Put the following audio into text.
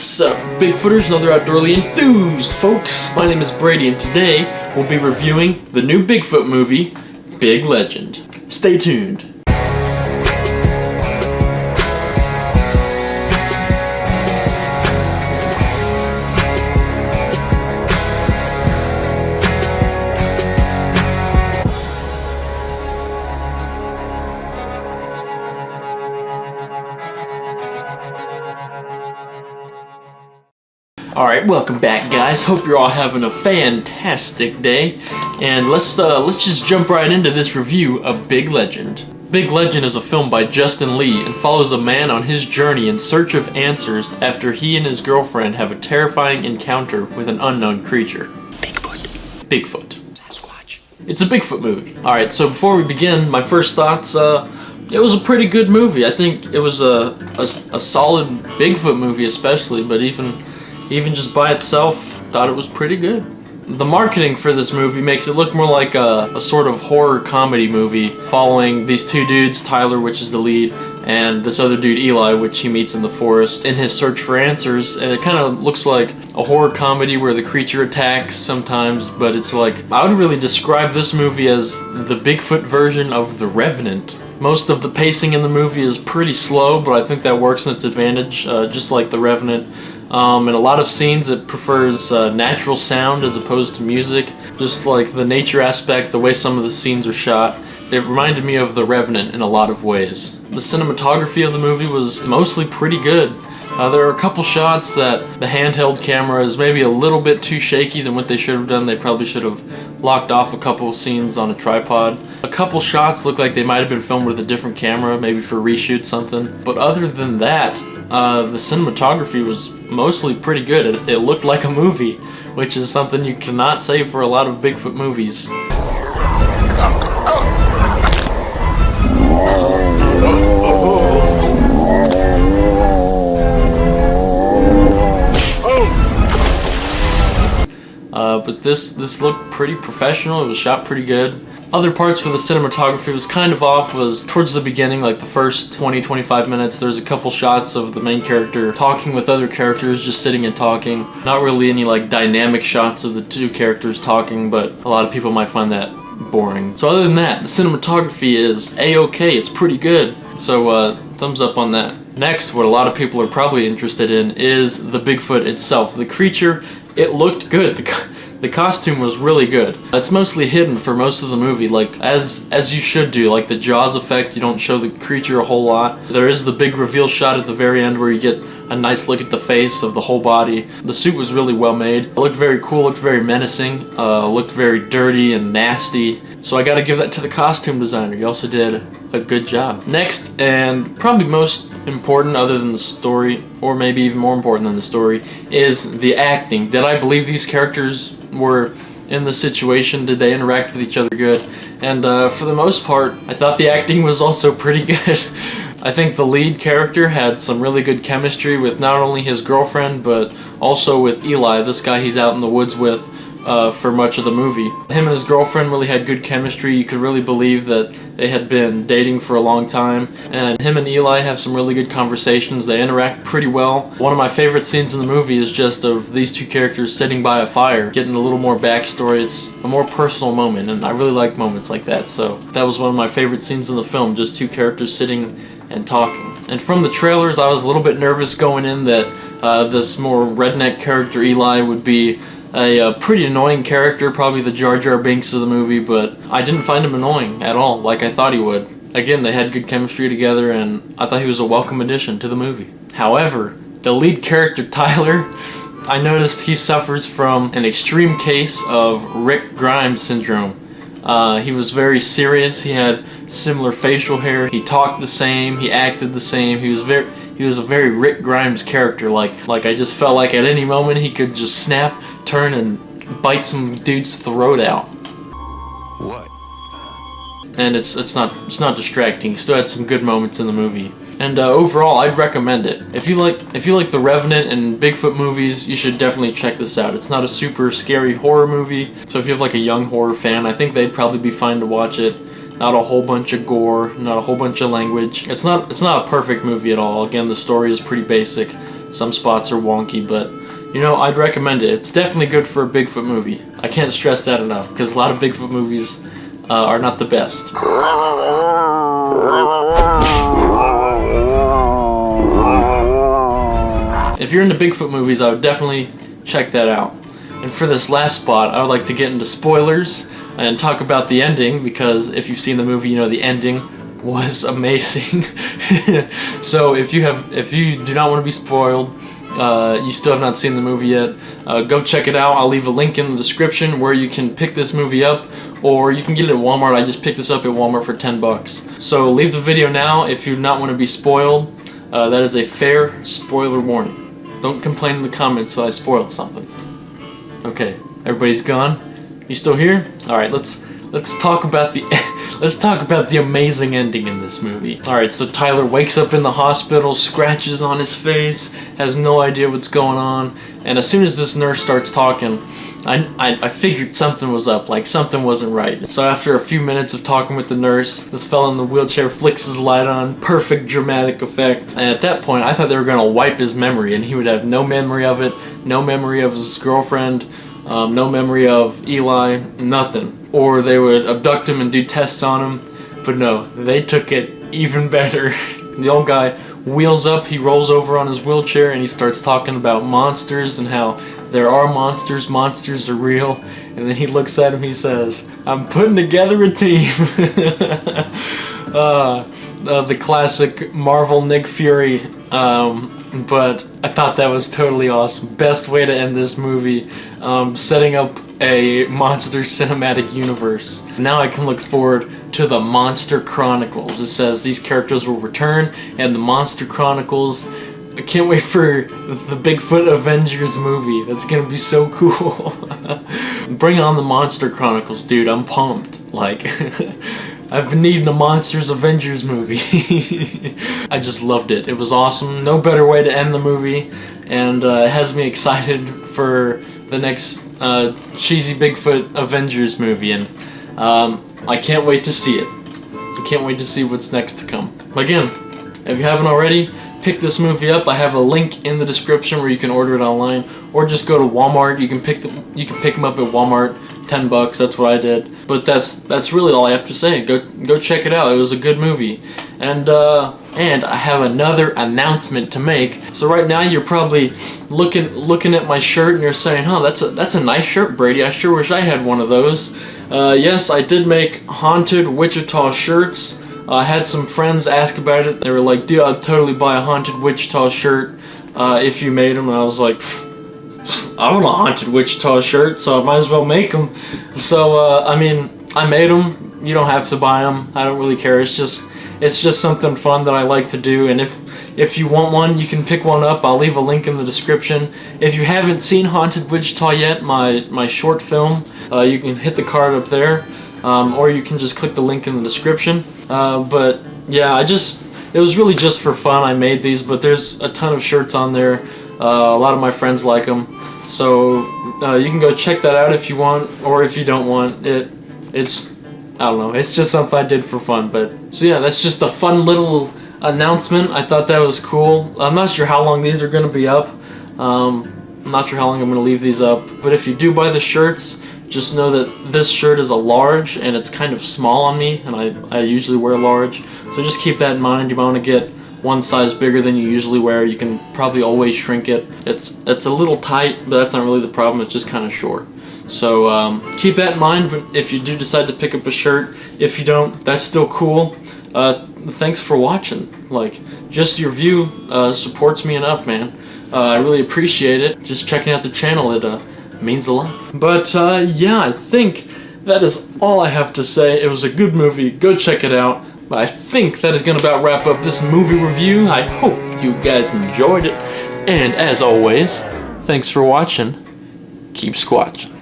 What's up, Bigfooters and other outdoorly enthused folks? My name is Brady, and today we'll be reviewing the new Bigfoot movie, Big Legend. Stay tuned. Alright, welcome back, guys. Hope you're all having a fantastic day. And let's just jump right into this review of Big Legend. Big Legend is a film by Justin Lee and follows a man on his journey in search of answers after he and his girlfriend have a terrifying encounter with an unknown creature. Bigfoot. Sasquatch. It's a Bigfoot movie. Alright, so before we begin, my first thoughts, it was a pretty good movie. I think it was a solid Bigfoot movie especially, but even just by itself, thought it was pretty good. The marketing for this movie makes it look more like a sort of horror comedy movie following these two dudes, Tyler, which is the lead, and this other dude, Eli, which he meets in the forest in his search for answers. And it kind of looks like a horror comedy where the creature attacks sometimes, but it's like, I would really describe this movie as the Bigfoot version of The Revenant. Most of the pacing in the movie is pretty slow, but I think that works in its advantage, just like The Revenant. In a lot of scenes it prefers natural sound as opposed to music, just like the nature aspect, the way some of the scenes are shot. It reminded me of The Revenant in a lot of ways. The cinematography of the movie was mostly pretty good. There are a couple shots that the handheld camera is maybe a little bit too shaky than what they should have done. They probably should have locked off a couple scenes on a tripod. A couple shots look like they might have been filmed with a different camera, maybe for reshoot something. But other than that, the cinematography was mostly pretty good. It looked like a movie, which is something you cannot say for a lot of Bigfoot movies. But this looked pretty professional. It was shot pretty good. Other parts for the cinematography was kind of off was towards the beginning, like the first 20-25 minutes. There's a couple shots of the main character talking with other characters, just sitting and talking. Not really any like dynamic shots of the two characters talking, but a lot of people might find that boring. So other than that, the cinematography is A-okay. It's pretty good. So thumbs up on that. Next, what a lot of people are probably interested in is the Bigfoot itself. The creature, it looked good. The costume was really good. It's mostly hidden for most of the movie, like as you should do. Like the Jaws effect, you don't show the creature a whole lot. There is the big reveal shot at the very end where you get a nice look at the face of the whole body. The suit was really well made. It looked very cool, looked very menacing, looked very dirty and nasty. So I gotta give that to the costume designer. He also did a good job. Next, and probably most important other than the story, or maybe even more important than the story, is the acting. Did I believe these characters were in the situation? Did they interact with each other good? And for the most part, I thought the acting was also pretty good. I think the lead character had some really good chemistry with not only his girlfriend, but also with Eli, this guy he's out in the woods with for much of the movie. Him and his girlfriend really had good chemistry. You could really believe that they had been dating for a long time. And him and Eli have some really good conversations. They interact pretty well. One of my favorite scenes in the movie is just of these two characters sitting by a fire, getting a little more backstory. It's a more personal moment, and I really like moments like that. So that was one of my favorite scenes in the film, just two characters sitting and talking. And from the trailers, I was a little bit nervous going in that this more redneck character, Eli, would be a pretty annoying character, probably the Jar Jar Binks of the movie, but I didn't find him annoying at all, like I thought he would. Again, they had good chemistry together, and I thought he was a welcome addition to the movie. However, the lead character, Tyler, I noticed he suffers from an extreme case of Rick Grimes syndrome. He was very serious, he had similar facial hair, he talked the same, he acted the same, he was a very Rick Grimes character, like I just felt like at any moment he could just snap, turn, and bite some dude's throat out. What? And it's not distracting. He still had some good moments in the movie. And overall, I'd recommend it. If you like The Revenant and Bigfoot movies, you should definitely check this out. It's not a super scary horror movie, so if you have like a young horror fan, I think they'd probably be fine to watch it. Not a whole bunch of gore, not a whole bunch of language. It's not a perfect movie at all. Again, the story is pretty basic. Some spots are wonky, but you know, I'd recommend it. It's definitely good for a Bigfoot movie. I can't stress that enough, because a lot of Bigfoot movies are not the best. If you're into Bigfoot movies, I would definitely check that out. And for this last spot, I would like to get into spoilers and talk about the ending, because if you've seen the movie, you know the ending was amazing. So if you do not want to be spoiled, you still have not seen the movie yet, go check it out. I'll leave a link in the description where you can pick this movie up, or you can get it at Walmart. I just picked this up at Walmart for 10 bucks. So leave the video now if you do not want to be spoiled. That is a fair spoiler warning. Don't complain in the comments that I spoiled something. Okay, everybody's gone? You still here? Alright, let's talk about the let's talk about the amazing ending in this movie. Alright, so Tyler wakes up in the hospital, scratches on his face, has no idea what's going on, and as soon as this nurse starts talking, I figured something was up, like something wasn't right. So after a few minutes of talking with the nurse, this fella in the wheelchair flicks his light on, perfect dramatic effect. And at that point, I thought they were gonna wipe his memory, and he would have no memory of it, no memory of his girlfriend, no memory of Eli, nothing. Or they would abduct him and do tests on him, but no, they took it even better. The old guy wheels up, he rolls over on his wheelchair, and he starts talking about monsters and how there are monsters, monsters are real, and then he looks at him, he says, "I'm putting together a team." The classic Marvel Nick Fury, but I thought that was totally awesome. Best way to end this movie, setting up a monster cinematic universe. Now I can look forward to the Monster Chronicles. It says these characters will return, and the Monster Chronicles. I can't wait for the Bigfoot Avengers movie. That's gonna be so cool. Bring on the Monster Chronicles, dude. I'm pumped. Like, I've been needing a Monsters Avengers movie. I just loved it. It was awesome. No better way to end the movie, and it has me excited for the next cheesy Bigfoot Avengers movie, and I can't wait to see it. I can't wait to see what's next to come. Again, if you haven't already, pick this movie up. I have a link in the description where you can order it online, or just go to Walmart. You can pick them up at Walmart, 10 bucks. That's what I did. But that's really all I have to say. Go check it out. It was a good movie. And I have another announcement to make. So right now you're probably looking at my shirt and you're saying, "Huh, that's a nice shirt, Brady. I sure wish I had one of those." Yes, I did make Haunted Wichita shirts. I had some friends ask about it. They were like, "Dude, I'd totally buy a Haunted Wichita shirt if you made them." And I was like, "I want a Haunted Wichita shirt, so I might as well make them." So I mean, I made them. You don't have to buy them. I don't really care. It's just something fun that I like to do. And if you want one, you can pick one up. I'll leave a link in the description. If you haven't seen Haunted Wichita yet, my short film, you can hit the card up there. Or you can just click the link in the description. But yeah, it was really just for fun I made these, but there's a ton of shirts on there. A lot of my friends like them. So you can go check that out if you want, or if you don't want it. I don't know, it's just something I did for fun. But so yeah, that's just a fun little announcement. I thought that was cool. I'm not sure how long these are going to be up. I'm not sure how long I'm going to leave these up. But if you do buy the shirts, just know that this shirt is a large, and it's kind of small on me, and I usually wear large. So just keep that in mind. You might want to get one size bigger than you usually wear. You can probably always shrink it. It's a little tight, but that's not really the problem. It's just kind of short. So keep that in mind. But if you do decide to pick up a shirt, if you don't, that's still cool. Thanks for watching. Like, just your view supports me enough, man. I really appreciate it. Just checking out the channel, it means a lot. But yeah, I think that is all I have to say. It was a good movie. Go check it out. But I think that is going to about wrap up this movie review. I hope you guys enjoyed it. And as always, thanks for watching. Keep squatching.